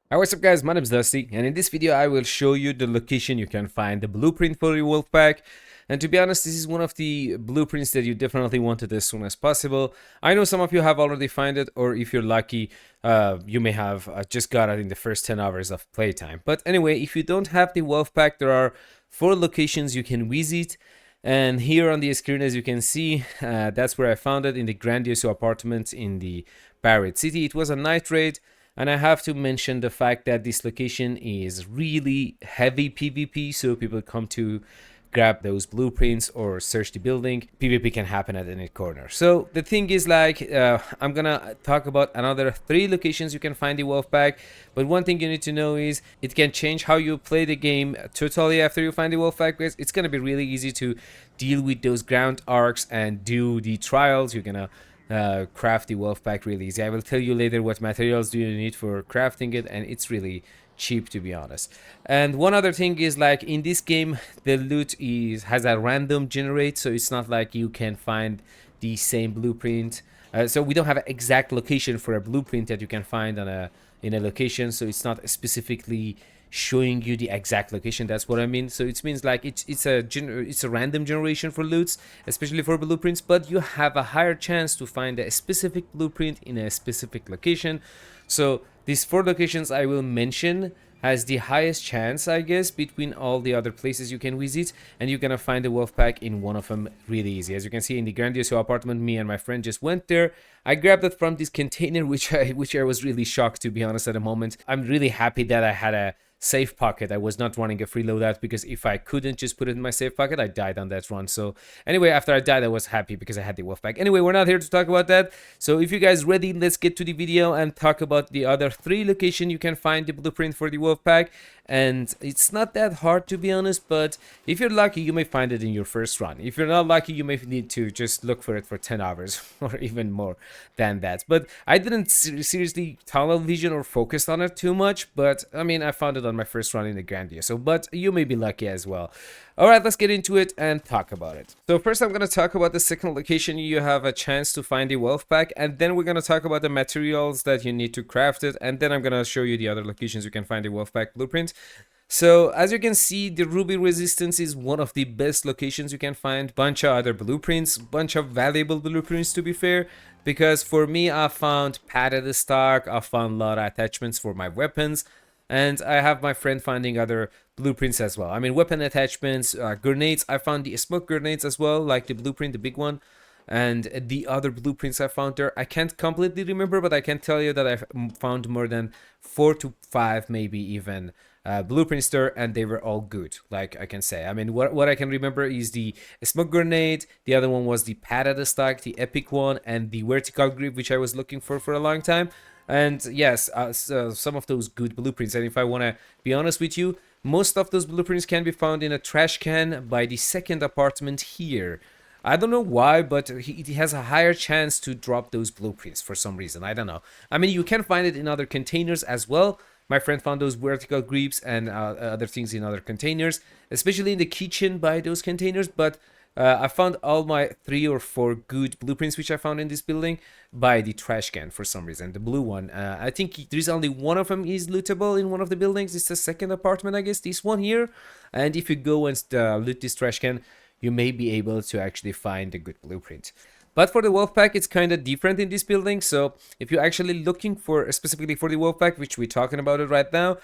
Hi, what's up guys, my name is Dusty, and in this video I will show you the location you can find the blueprint for your Wolfpack. And to be honest, this is one of the blueprints that you definitely wanted as soon as possible. I know some of you have already found it, or if you're lucky, you may have just got it in the first 10 hours of playtime. But anyway, if you don't have the Wolfpack, there are 4 locations you can visit. And here on the screen, as you can see, that's where I found it, in the Grandioso apartment in the Barrett City. It was a night raid. And I have to mention the fact that this location is really heavy PvP, so people come to grab those blueprints or search the building. PvP can happen at any corner. So the thing is, I'm gonna talk about another 3 locations you can find the Wolfpack. But one thing you need to know is it can change how you play the game totally after you find the Wolfpack, because it's gonna be really easy to deal with those ground arcs and do the trials. You're gonna craft the Wolfpack really easy. I will tell you later what materials do you need for crafting it, and it's really cheap, to be honest. And one other thing is, like, in this game the loot has a random generate, so it's not like you can find the same blueprint. So we don't have an exact location for a blueprint that you can find in a location, so it's not specifically showing you the exact location. That's what I mean. So it means like it's a random generation for loots, especially for blueprints, but you have a higher chance to find a specific blueprint in a specific location. So these 4 locations I will mention has the highest chance, I guess, between all the other places you can visit, and you're gonna find the Wolfpack in one of them really easy. As you can see in the Grandioso apartment, me and my friend just went there. I grabbed it from this container, which I was really shocked, to be honest, at the moment. I'm really happy that I had a safe pocket. I was not running a free loadout, because if I couldn't just put it in my safe pocket, I died on that run. So anyway, after I died, I was happy because I had the Wolfpack. Anyway, we're not here to talk about that. So if you guys ready, let's get to the video and talk about the other 3 locations you can find the blueprint for the Wolfpack. And it's not that hard, to be honest, but if you're lucky, you may find it in your first run. If you're not lucky, you may need to just look for it for 10 hours or even more than that. But I didn't seriously tunnel vision or focus on it too much, but I mean, I found it on my first run in the Grandioso, but you may be lucky as well. Alright, let's get into it and talk about it. So first I'm going to talk about the second location you have a chance to find the Wolfpack, and then we're going to talk about the materials that you need to craft it, and then I'm going to show you the other locations you can find the Wolfpack blueprint. So as you can see, the Ruby Resistance is one of the best locations you can find. Bunch of other blueprints, bunch of valuable blueprints, to be fair, because for me, I found padded stock, I found a lot of attachments for my weapons, and I have my friend finding other blueprints as well. I mean, weapon attachments, grenades. I found the smoke grenades as well, like the blueprint, the big one, and the other blueprints I found there. I can't completely remember, but I can tell you that I've found more than 4 to 5, maybe even, blueprints there, and they were all good, like I can say. I mean, what I can remember is the smoke grenade, the other one was the padded stock, the epic one, and the vertical grip, which I was looking for a long time. And yes, so some of those good blueprints. And if I want to be honest with you, most of those blueprints can be found in a trash can by the second apartment here. I don't know why, but he has a higher chance to drop those blueprints for some reason. I don't know. I mean, you can find it in other containers as well. My friend found those vertical grips and other things in other containers, especially in the kitchen by those containers, but I found all my 3 or 4 good blueprints which I found in this building by the trash can for some reason. The blue one, I think there's only one of them is lootable in one of the buildings. It's the second apartment, I guess, this one here. And if you go and loot this trash can, you may be able to actually find a good blueprint. But for the Wolfpack, it's kind of different in this building. So if you're actually looking for specifically for the Wolfpack, which we're talking about it right now,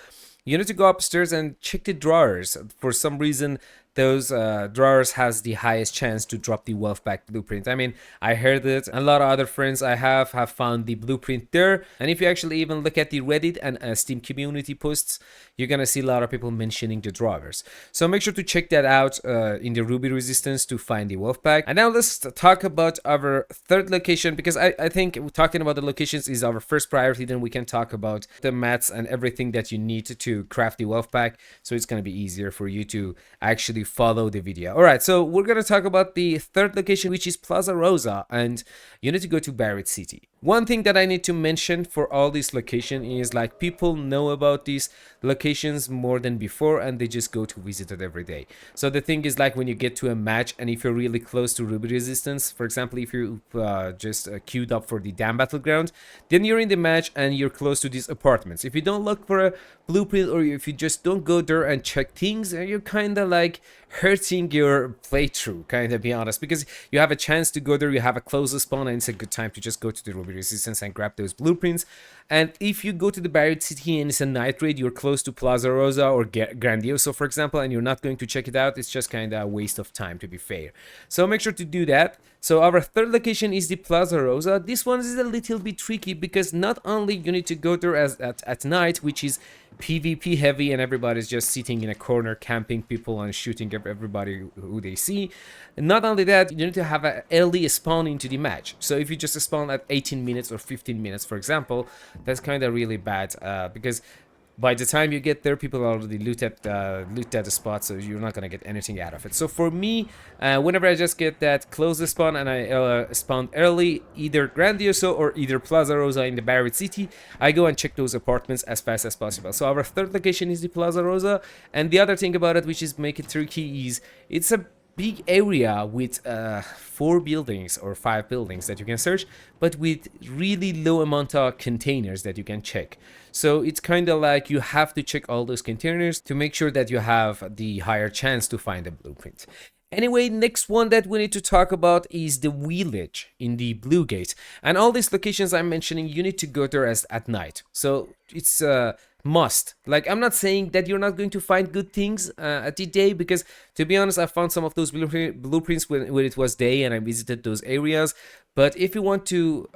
you need to go upstairs and check the drawers. For some reason, those drawers has the highest chance to drop the Wolfpack blueprint. I mean, I heard it. A lot of other friends I have found the blueprint there. And if you actually even look at the Reddit and Steam community posts, you're gonna see a lot of people mentioning the drawers. So make sure to check that out in the Ruby Resistance to find the Wolfpack. And now let's talk about our third location, because I think talking about the locations is our first priority. Then we can talk about the mats and everything that you need to craft the Wolfpack, so it's gonna be easier for you to actually actually follow the video. All right, so we're gonna talk about the third location, which is Plaza Rosa, and you need to go to Barrett City. One thing that I need to mention for all these locations is like people know about these locations more than before, and they just go to visit it every day. So the thing is, like when you get to a match, and if you're really close to Ruby Resistance, for example, if you just queued up for the Dam Battleground, then you're in the match and you're close to these apartments. If you don't look for a blueprint, or if you just don't go there and check things, you're kind of like hurting your playthrough, kind of, be honest, because you have a chance to go there, you have a close spawn, and it's a good time to just go to the Ruby Resistance and grab those blueprints. And if you go to the Barrett City and it's a night raid, you're close to Plaza Rosa or Grandioso, for example, and you're not going to check it out, it's just kind of a waste of time, to be fair. So make sure to do that. So our third location is the Plaza Rosa. This one is a little bit tricky because not only you need to go there at night, which is PvP heavy and everybody's just sitting in a corner camping people and shooting everybody who they see. And not only that, you need to have an early spawn into the match. So if you just spawn at 18 minutes or 15 minutes, for example, that's kind of really bad because by the time you get there, people already loot at the spot, so you're not gonna get anything out of it. So for me, whenever I just get that close spawn and I spawn early, either Grandioso or either Plaza Rosa in the Barrett City, I go and check those apartments as fast as possible. So our third location is the Plaza Rosa, and the other thing about it, which is make it tricky, is it's a big area with 4 buildings or 5 buildings that you can search, but with really low amount of containers that you can check. So it's kind of like you have to check all those containers to make sure that you have the higher chance to find a blueprint. Anyway, next one that we need to talk about is the village in the Blue Gate. And all these locations I'm mentioning, you need to go there at night. So it's must. Like, I'm not saying that you're not going to find good things at the day, because to be honest, I found some of those blueprints when it was day and I visited those areas. But if you want to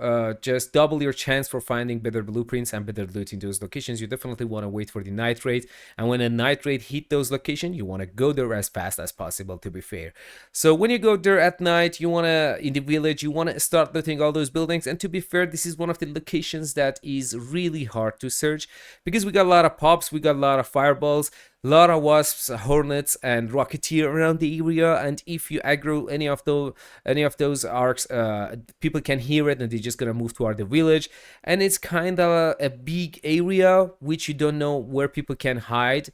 just double your chance for finding better blueprints and better loot in those locations, you definitely want to wait for the night raid. And when a night raid hit those locations, you want to go there as fast as possible, to be fair. So when you go there at night, you want to, in the village, you want to start looting all those buildings. And to be fair, this is one of the locations that is really hard to search, because we got a lot of pops, we got a lot of fireballs, a lot of wasps, hornets, and rocketeer around the area. And if you aggro any of those arcs, people can hear it and they're just gonna move toward the village. And it's kind of a big area which you don't know where people can hide.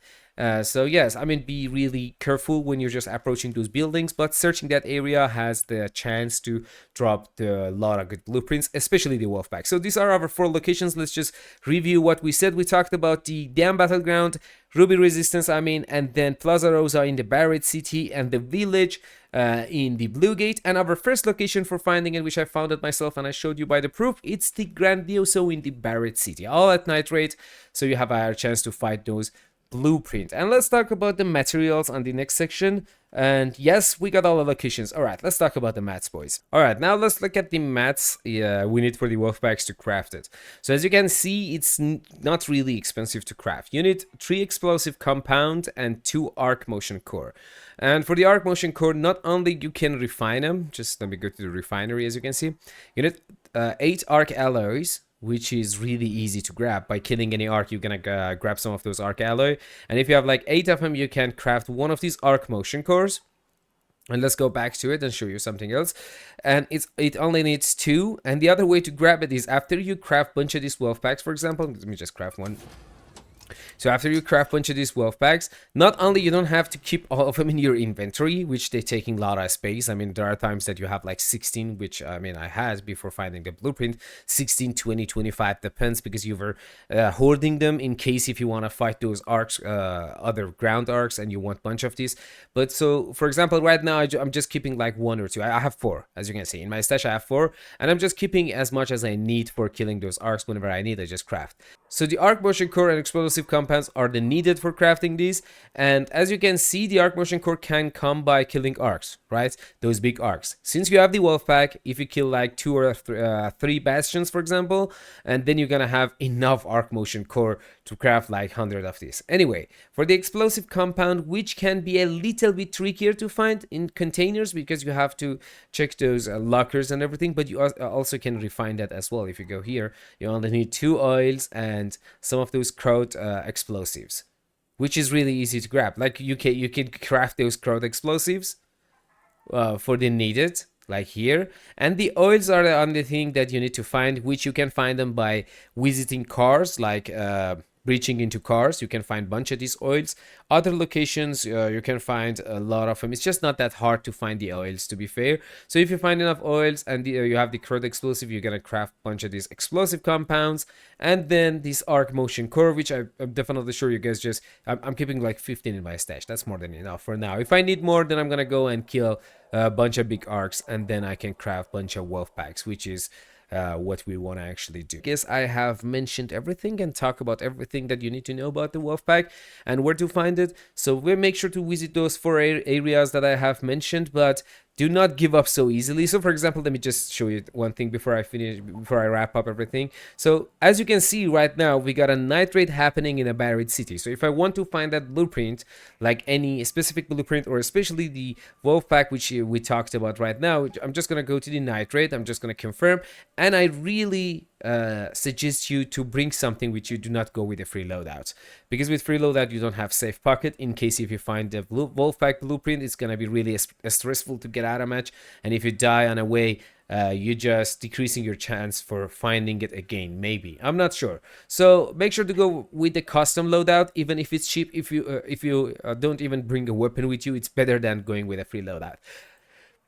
So yes, I mean, be really careful when you're just approaching those buildings, but searching that area has the chance to drop a lot of good blueprints, especially the Wolfpack. So these are our 4 locations. Let's just review what we said. We talked about the Dam Battleground, Ruby Resistance, and then Plaza Rosa in the Barrett City, and the village in the Blue Gate. And our first location for finding it, which I found it myself and I showed you by the proof, it's the Grandioso in the Barrett City, all at night rate, so you have a higher chance to find those blueprint. And let's talk about the materials on the next section. And yes, we got all the locations. All right, let's talk about the mats, boys. All right, now let's look at the mats we need for the Wolfpacks to craft it. So as you can see, it's not really expensive to craft. You need 3 explosive compound and 2 arc motion core. And for the arc motion core, not only you can refine them, just let me go to the refinery. As you can see, you need 8 arc alloys, which is really easy to grab. By killing any arc, you're gonna grab some of those arc alloy. And if you have like 8 of them, you can craft one of these arc motion cores. And let's go back to it and show you something else. And it only needs 2. And the other way to grab it is after you craft a bunch of these wolf packs, for example. Let me just craft one. So after you craft a bunch of these wolf packs, not only you don't have to keep all of them in your inventory, which they're taking a lot of space. I mean, there are times that you have like 16, which I mean, I had before finding the blueprint, 16, 20, 25, depends, because you were hoarding them in case if you want to fight those arcs, other ground arcs, and you want a bunch of these. But so, for example, right now, I'm just keeping like 1 or 2. I have 4, as you can see. In my stash, I have 4, and I'm just keeping as much as I need for killing those arcs. Whenever I need, I just craft. So the arc motion core and explosive compounds are the needed for crafting these. And as you can see, the arc motion core can come by killing arcs, right? Those big arcs. Since you have the wolf pack, if you kill like 2 or 3 bastions, for example, and then you're gonna have enough arc motion core to craft like 100 of these. Anyway, for the explosive compound, which can be a little bit trickier to find in containers because you have to check those lockers and everything, but you also can refine that as well. If you go here, you only need 2 oils and some of those crowd explosives. which is really easy to grab. Like you can craft those crowd explosives for the needed, like here. And the oils are the only thing that you need to find, which you can find them by visiting cars, like breaching into cars. You can find a bunch of these oils. Other locations, you can find a lot of them. It's just not that hard to find the oils, to be fair. So if you find enough oils and you have the crowd explosive, you're gonna craft a bunch of these explosive compounds. And then this arc motion core, which I'm definitely sure you guys just, I'm keeping like 15 in my stash. That's more than enough for now. If I need more, then I'm gonna go and kill a bunch of big arcs, and then I can craft a bunch of wolf packs, which is what we want to actually do. I guess I have mentioned everything and talk about everything that you need to know about the Wolfpack and where to find it. So we'll make sure to visit those 4 areas that I have mentioned, but do not give up so easily. So for example, let me just show you one thing before I wrap up everything. So as you can see right now, we got a night raid happening in a buried city. So if I want to find that blueprint, like any specific blueprint, or especially the wolf pack, which we talked about right now, I'm just gonna go to the night raid. I'm just gonna confirm, and I really suggest you to bring something which you do not go with a free loadout, because with free loadout you don't have safe pocket. In case if you find the Wolfpack blueprint, it's gonna be really stressful to get out of match, and if you die on a way, you're just decreasing your chance for finding it again. Maybe, I'm not sure. So make sure to go with the custom loadout, even if it's cheap. If you don't even bring a weapon with you, it's better than going with a free loadout.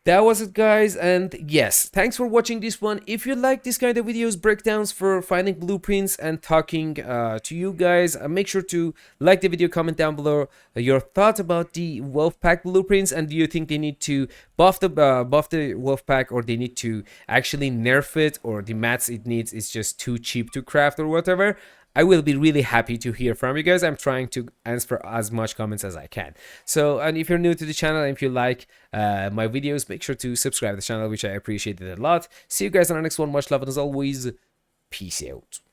That was it, guys, and yes, thanks for watching this one. If you like this kind of videos, breakdowns for finding blueprints and talking to you guys, make sure to like the video, comment down below your thoughts about the Wolfpack blueprints, and do you think they need to buff the Wolfpack, or they need to actually nerf it, or the mats it needs is just too cheap to craft, or whatever. I will be really happy to hear from you guys. I'm trying to answer as much comments as I can. So, and if you're new to the channel, and if you like my videos, make sure to subscribe to the channel, which I appreciate it a lot. See you guys on the next one. Much love, and as always, peace out.